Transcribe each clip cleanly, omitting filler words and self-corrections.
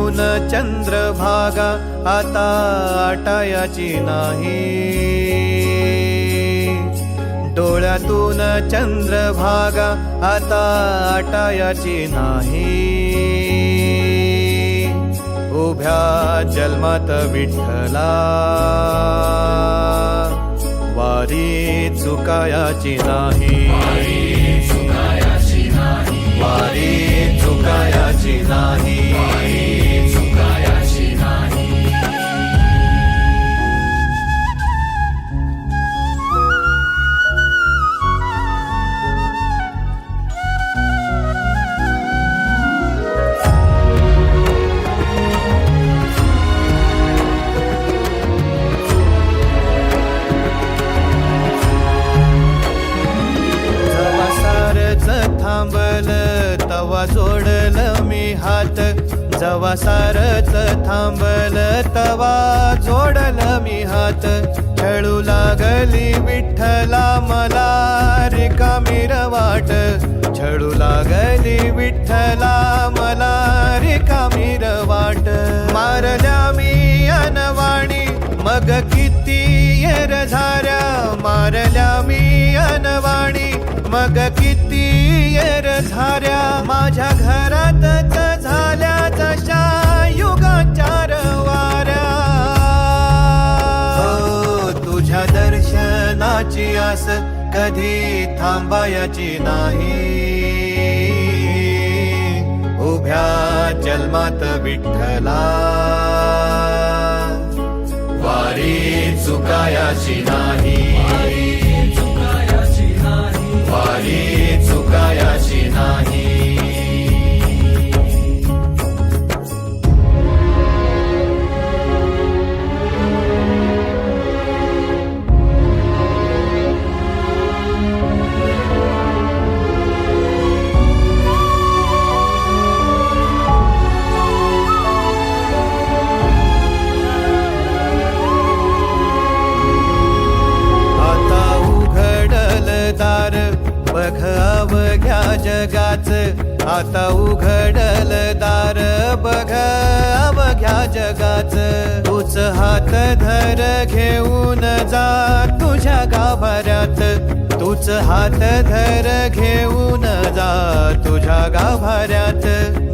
डोळ्यातून चंद्रभागा आता आटायाची नाही, डोळ्यातून चंद्रभागा आता आटायाची नाही. उभ्या जन्मात विठ्ठला वारी चुकायाची नाही, वारी चुकायाची नाही. थांबल तवा जोडल मी हात, जवा सारच थांबल तवा जोडल मी हात. खेळू लागली विठ्ठला मला रिकामी वाट, छळू लागली विठ्ठला मला रिकामी वाट. मारल्या मी अनवाणी मग किती येर झाऱ्या, मारल्या मी अनवाणी मग किती येर झाऱ्या. माझ्या घरातच झाल्या जशा युगाचार वाऱ्या. तुझ्या दर्शनाची आस कधी थांबायची नाही, उभ्या जन्मात विठ्ठला वारी चुकायाची नाही, वारी चुकायाची नाही. बघ अवघ्या जगाच, आता उघडल दार बघ अवघ्या जगाच. तूच हात धर घेऊन जा तुझ्या गाभाऱ्यात, तूच हात धर घेऊन जा तुझ्या गाभाऱ्यात.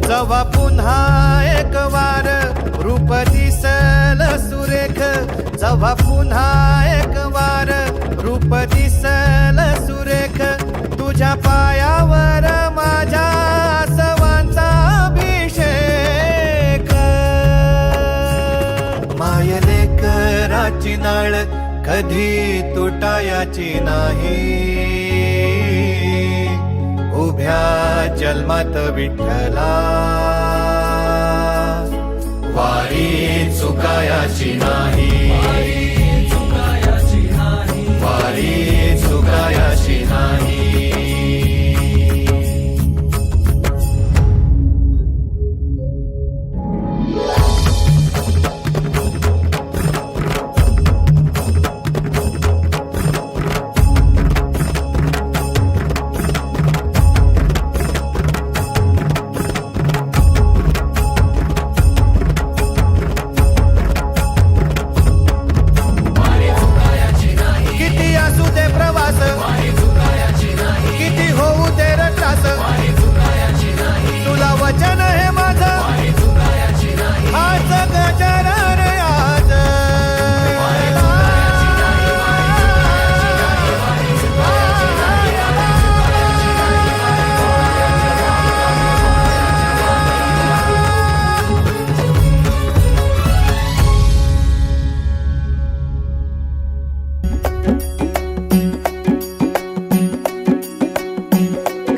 जवा पुन्हा एक वार रूप दिसल सुरेख, जवा पुन्हा एक वार रूप दिसल सुरेख. तुझ्या पायावर माझ्या आसवांचा अभिषेक. मायलेकराची नाळ कधी तुटायाची नाही, उभ्या जन्मात विठ्ठला वारी चुकायाची नाही, वारी चुकायाची नाही.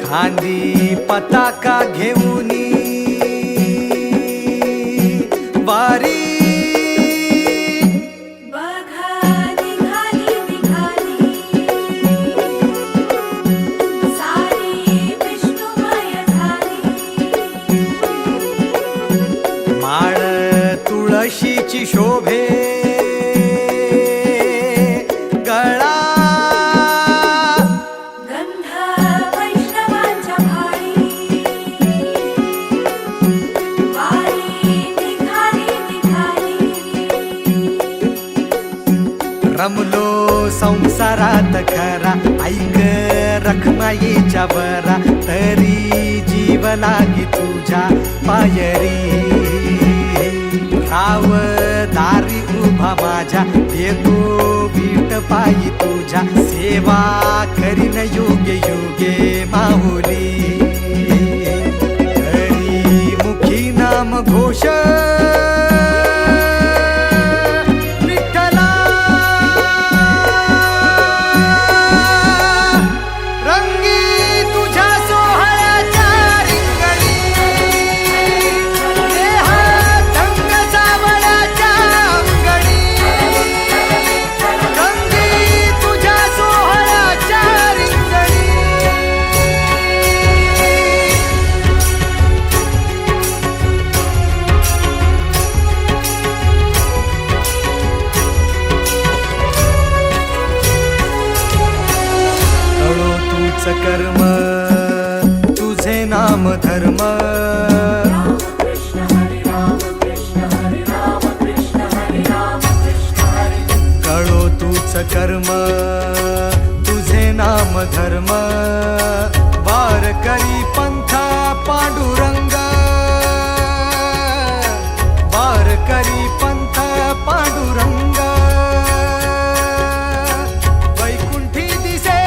खांदी पताका घेऊनी वारी बघा निघाली निघाली सारी विष्णुमय झाली. माळ तुळशीची शोभे गळा वारी रमलो संसारात खरा, ऐक रखमाईच्या बरा, तरी जीव लागी तुझ्या पायरी. राव दारी उभा माझ्या, देतो बीट पायी तुझ्या, सेवा करीन योगे योगे माहुली. हरी मुखी नाम घोष विठ्ठला, रंगी तुझ्या सोहळ्याच्या रिंगणी, देहात रंग सावळ्याच्या अंगणी, रंगी तुझ्या सोहळ्याच्या रिंगणी. कळो तूच कर्म, तुझे नाम धर्म, कळो तूच कर्म, तुझे नाम धर्म, वारकरी पंथा पांडुरंग, वारकरी पंथ पांडुरंग. वैकुंठी दिसे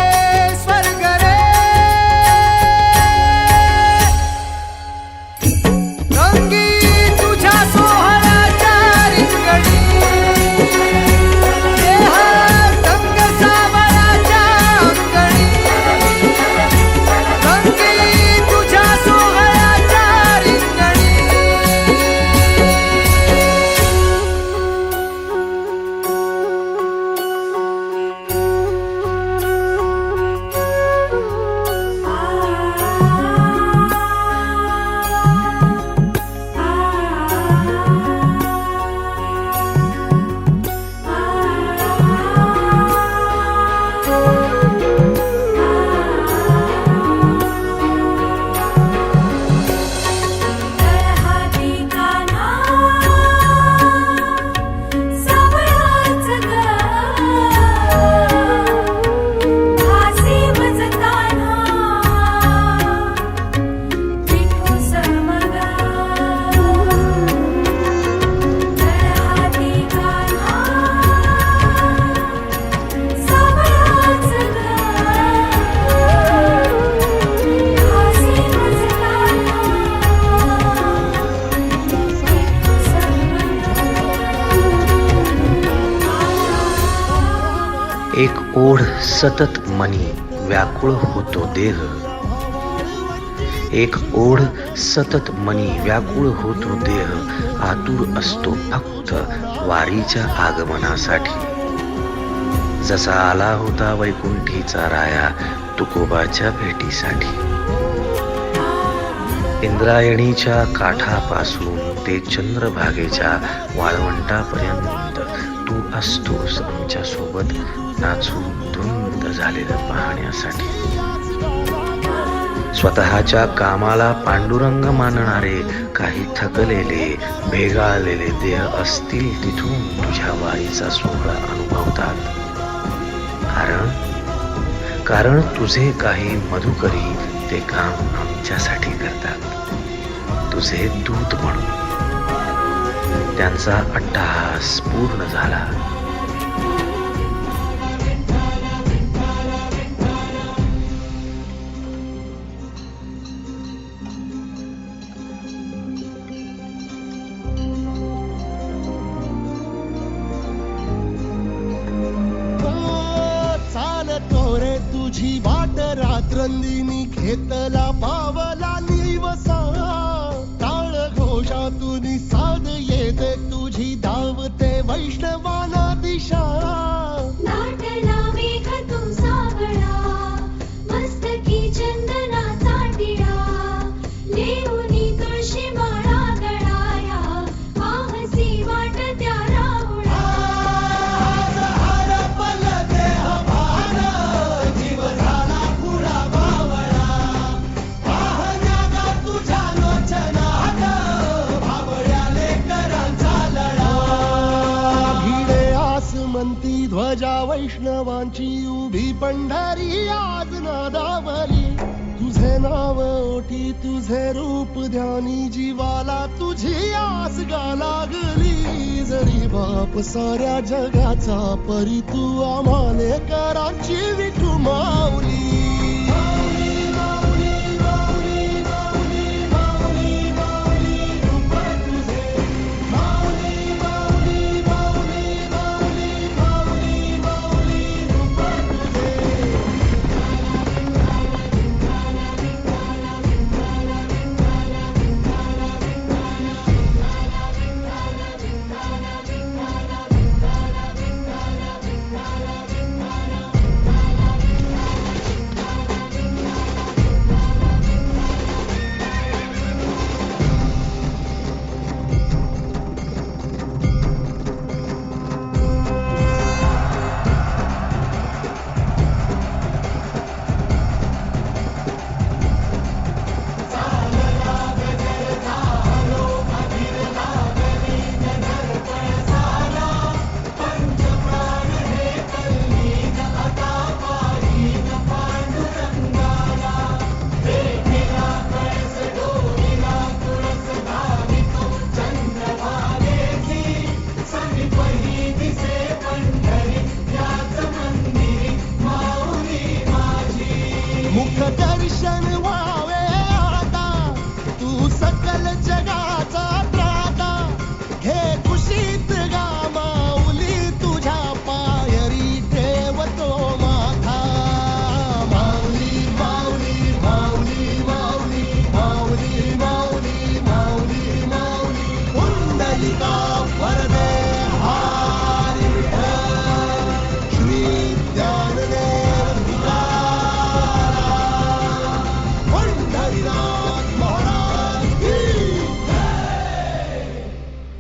स्वर्ग रे, रंगी तुझ्या सोहळ्याच्या रिंगणी, देहात रंग सावळ्याच्या अंगणी, रंगी तुझ्या सोहळ्याच्या रिंगणी. हाती कान्हा सावळाच ग, हासी मजताना विठू समग. हाती कान्हा सावळाच ग, हासी मजताना एक ओढ सतत मनी व्याकुळ होतो देह, एक ओढ सतत मनी व्याकुळ होतो देह, आतुर असतो फक्त वारीच्या आगमनासाठी. जसा आला होता वैकुंठीचा राया तुकोबाच्या भेटीसाठी. इंद्रायणीच्या काठापासून ते चंद्रभागेच्या वाळवंटापर्यंत तू असतोस आमच्या सोबत, नाचून धुंद झालेलं पाहण्यासाठी. स्वतःच्या कामाला पांडुरंग मानणारे काही थकलेले भेगाळलेले देह असतील तिथून तुझ्या वारीचा सोहळा अनुभवतात. कारण तुझे काही मधुकरी ते काम आमच्यासाठी करतात, तुझे दूत म्हणून. त्यांचा अट्टहास पूर्ण झाला. चालतो रे तुझी वाट रात्रंदिनी, घेतला पावला निवसा, टाळ घोषातून साध येते तुझी धावते वैष्णवाला दिशा. नाटला मेघ तू सावळा, मस्तकी चंदनाचा टिळा, लेऊनी तुळशी माळा गळाया, आहसी वाट त्या राहुळा. जीव झाला पुरा बावळा, पाहण्याला तुझ्या लोचनात भावळ्याले करांचा लढा. भिडे आसमंती ध्वज गजा वैष्णवांची उभी पंढरी आज नादावली तुझे नाव ओठी तुझे रूप ध्यानी जीवाला तुझी आस गा लागली जरी बाप साऱ्या जगाचा परी तू आम्हाले कराची विठू माऊली मुख दर्शन व्हावे आता तू सकल